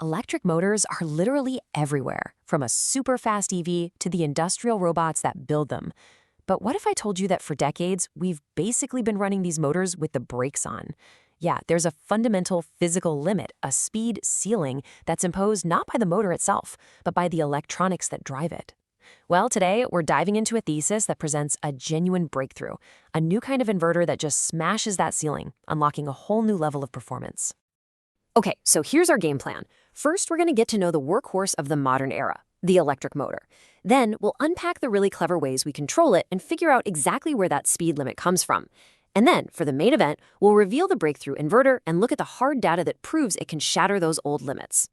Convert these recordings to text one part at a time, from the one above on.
Electric motors are literally everywhere, from a super fast EV to the industrial robots that build them. But what if I told you that for decades, we've basically been running these motors with the brakes on? Yeah, there's a fundamental physical limit, a speed ceiling that's imposed not by the motor itself, but by the electronics that drive it. Well, today we're diving into a thesis that presents a genuine breakthrough, a new kind of inverter that just smashes that ceiling, unlocking a whole new level of performance. Okay, so here's our game plan. First, we're going to get to know the workhorse of the modern era, the electric motor. Then, we'll unpack the really clever ways we control it and figure out exactly where that speed limit comes from. And then, for the main event, we'll reveal the breakthrough inverter and look at the hard data that proves it can shatter those old limits.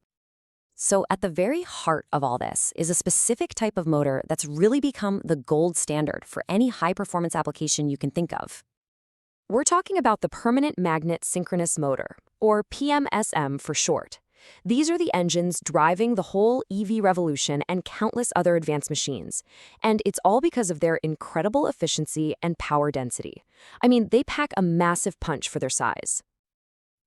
So at the very heart of all this is a specific type of motor that's really become the gold standard for any high-performance application you can think of. We're talking about the permanent magnet synchronous motor, or PMSM for short. These are the engines driving the whole EV revolution and countless other advanced machines. And it's all because of their incredible efficiency and power density. I mean, they pack a massive punch for their size.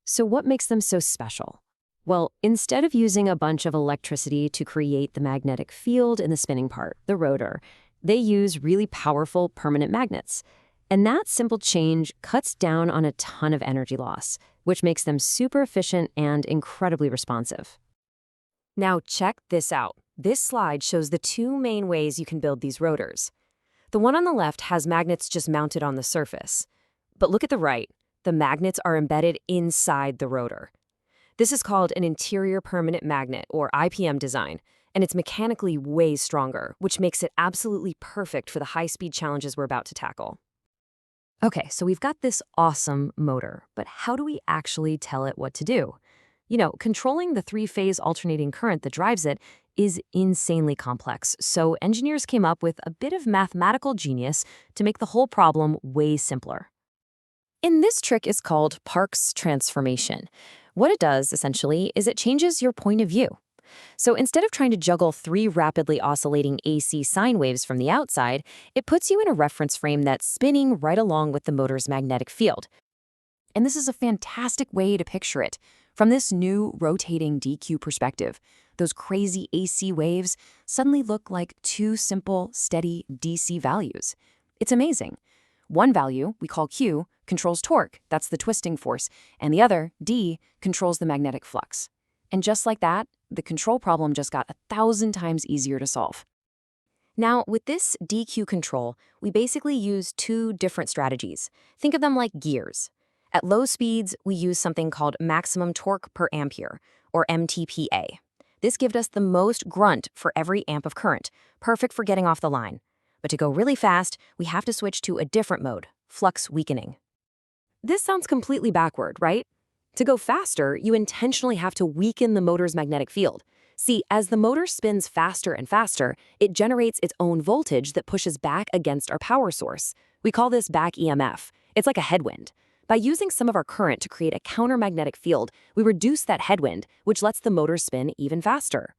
So what makes them so special? Well, instead of using a bunch of electricity to create the magnetic field in the spinning part, the rotor, they use really powerful permanent magnets. And that simple change cuts down on a ton of energy loss, which makes them super efficient and incredibly responsive. Now check this out. This slide shows the two main ways you can build these rotors. The one on the left has magnets just mounted on the surface. But look at the right. The magnets are embedded inside the rotor. This is called an interior permanent magnet, or IPM design, and it's mechanically way stronger, which makes it absolutely perfect for the high-speed challenges we're about to tackle. Okay, so we've got this awesome motor, but how do we actually tell it what to do? You know, controlling the three-phase alternating current that drives it is insanely complex, so engineers came up with a bit of mathematical genius to make the whole problem way simpler. And this trick is called Park's transformation. What it does, essentially, is it changes your point of view. So instead of trying to juggle three rapidly oscillating AC sine waves from the outside, it puts you in a reference frame that's spinning right along with the motor's magnetic field. And this is a fantastic way to picture it. From this new rotating DQ perspective, those crazy AC waves suddenly look like two simple, steady DC values. It's amazing. One value, we call Q, controls torque, that's the twisting force, and the other, D, controls the magnetic flux. And just like that, the control problem just got 1,000 times easier to solve. Now, with this DQ control, we basically use two different strategies. Think of them like gears. At low speeds, we use something called maximum torque per ampere, or MTPA. This gives us the most grunt for every amp of current, perfect for getting off the line. But to go really fast, we have to switch to a different mode, flux weakening. This sounds completely backward, right? To go faster, you intentionally have to weaken the motor's magnetic field. See, as the motor spins faster and faster, it generates its own voltage that pushes back against our power source. We call this back EMF. It's like a headwind. By using some of our current to create a countermagnetic field, we reduce that headwind, which lets the motor spin even faster.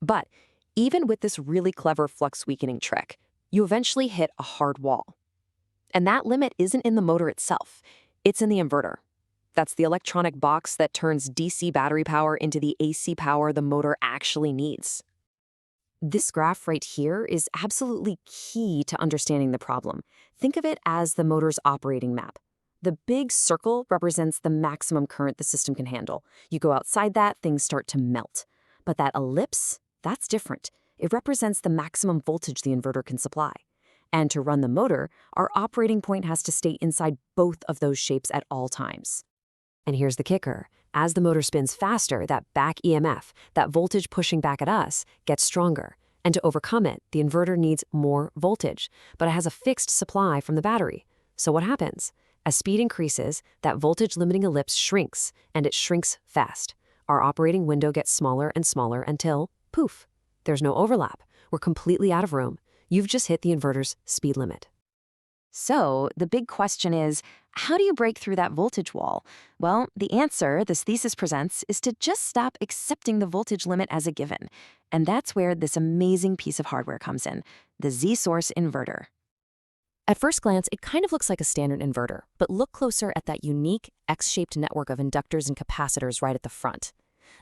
But even with this really clever flux weakening trick, you eventually hit a hard wall. And that limit isn't in the motor itself. It's in the inverter. That's the electronic box that turns DC battery power into the AC power the motor actually needs. This graph right here is absolutely key to understanding the problem. Think of it as the motor's operating map. The big circle represents the maximum current the system can handle. You go outside that, things start to melt. But that ellipse, that's different. It represents the maximum voltage the inverter can supply. And to run the motor, our operating point has to stay inside both of those shapes at all times. And here's the kicker. As the motor spins faster, that back EMF, that voltage pushing back at us, gets stronger. And to overcome it, the inverter needs more voltage, but it has a fixed supply from the battery. So what happens? As speed increases, that voltage-limiting ellipse shrinks, and it shrinks fast. Our operating window gets smaller and smaller until, poof, there's no overlap. We're completely out of room. You've just hit the inverter's speed limit. So the big question is, how do you break through that voltage wall? Well, the answer this thesis presents is to just stop accepting the voltage limit as a given. And that's where this amazing piece of hardware comes in, the Z-source inverter. At first glance, it kind of looks like a standard inverter, but look closer at that unique X-shaped network of inductors and capacitors right at the front.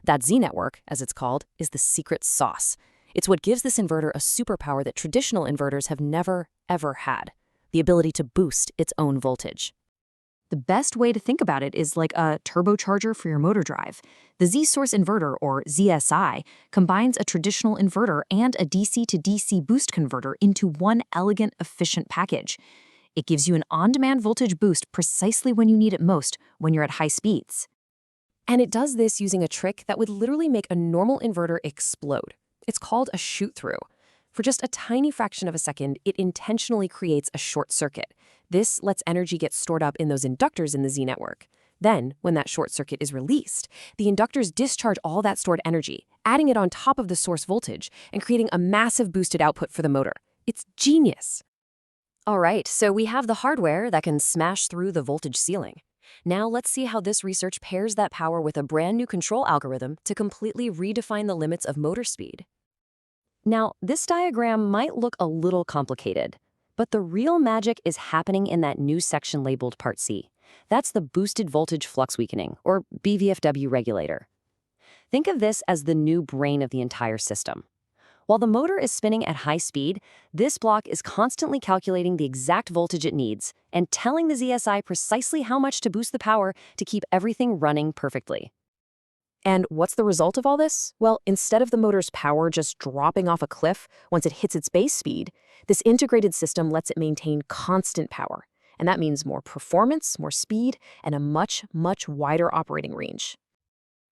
That Z network, as it's called, is the secret sauce. It's what gives this inverter a superpower that traditional inverters have never, ever had: the ability to boost its own voltage. The best way to think about it is like a turbocharger for your motor drive. The Z-source inverter, or ZSI, combines a traditional inverter and a DC to DC boost converter into one elegant, efficient package. It gives you an on-demand voltage boost precisely when you need it most, when you're at high speeds. And it does this using a trick that would literally make a normal inverter explode. It's called a shoot-through. For just a tiny fraction of a second, it intentionally creates a short circuit. This lets energy get stored up in those inductors in the Z network. Then, when that short circuit is released, the inductors discharge all that stored energy, adding it on top of the source voltage and creating a massive boosted output for the motor. It's genius. All right, so we have the hardware that can smash through the voltage ceiling. Now let's see how this research pairs that power with a brand new control algorithm to completely redefine the limits of motor speed. Now, this diagram might look a little complicated, but the real magic is happening in that new section labeled Part C. That's the boosted voltage flux weakening, or BVFW regulator. Think of this as the new brain of the entire system. While the motor is spinning at high speed, this block is constantly calculating the exact voltage it needs and telling the ZSI precisely how much to boost the power to keep everything running perfectly. And what's the result of all this? Well, instead of the motor's power just dropping off a cliff once it hits its base speed, this integrated system lets it maintain constant power. And that means more performance, more speed, and a much, much wider operating range.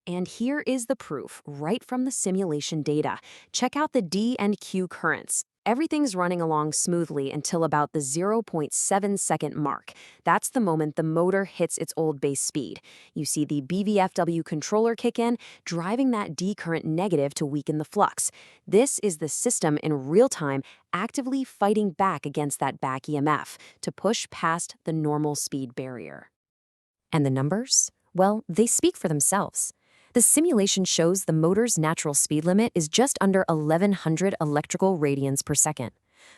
And here is the proof, right from the simulation data. Check out the D and Q currents. Everything's running along smoothly until about the 0.7 second mark. That's the moment the motor hits its old base speed. You see the BVFW controller kick in, driving that D current negative to weaken the flux. This is the system in real time actively fighting back against that back EMF to push past the normal speed barrier. And the numbers? Well, they speak for themselves. The simulation shows the motor's natural speed limit is just under 1,100 electrical radians per second.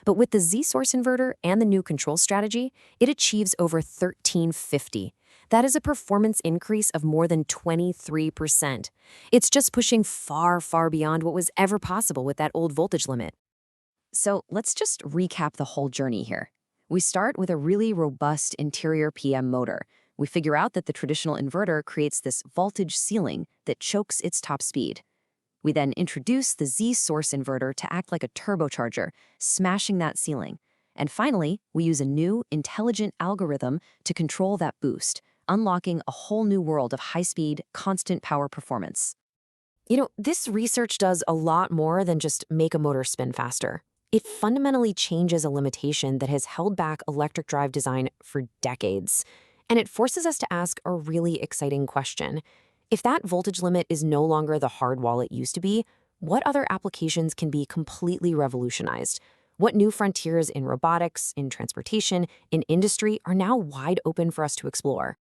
But with the Z-source inverter and the new control strategy, it achieves over 1,350. That is a performance increase of more than 23%. It's just pushing far, far beyond what was ever possible with that old voltage limit. So let's just recap the whole journey here. We start with a really robust interior PM motor. We figure out that the traditional inverter creates this voltage ceiling that chokes its top speed. We then introduce the Z-source inverter to act like a turbocharger, smashing that ceiling. And finally, we use a new, intelligent algorithm to control that boost, unlocking a whole new world of high-speed, constant power performance. This research does a lot more than just make a motor spin faster. It fundamentally changes a limitation that has held back electric drive design for decades. And it forces us to ask a really exciting question. If that voltage limit is no longer the hard wall it used to be, what other applications can be completely revolutionized? What new frontiers in robotics, in transportation, in industry are now wide open for us to explore?